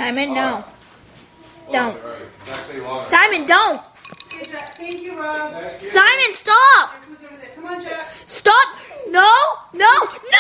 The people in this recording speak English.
Simon, no. Oh, Don't. sorry. Jack, say long. Simon, don't. Okay, Jack. Thank you, Rob. Simon, stop. Who's over there? Come on, Jack. Stop. No, no, no.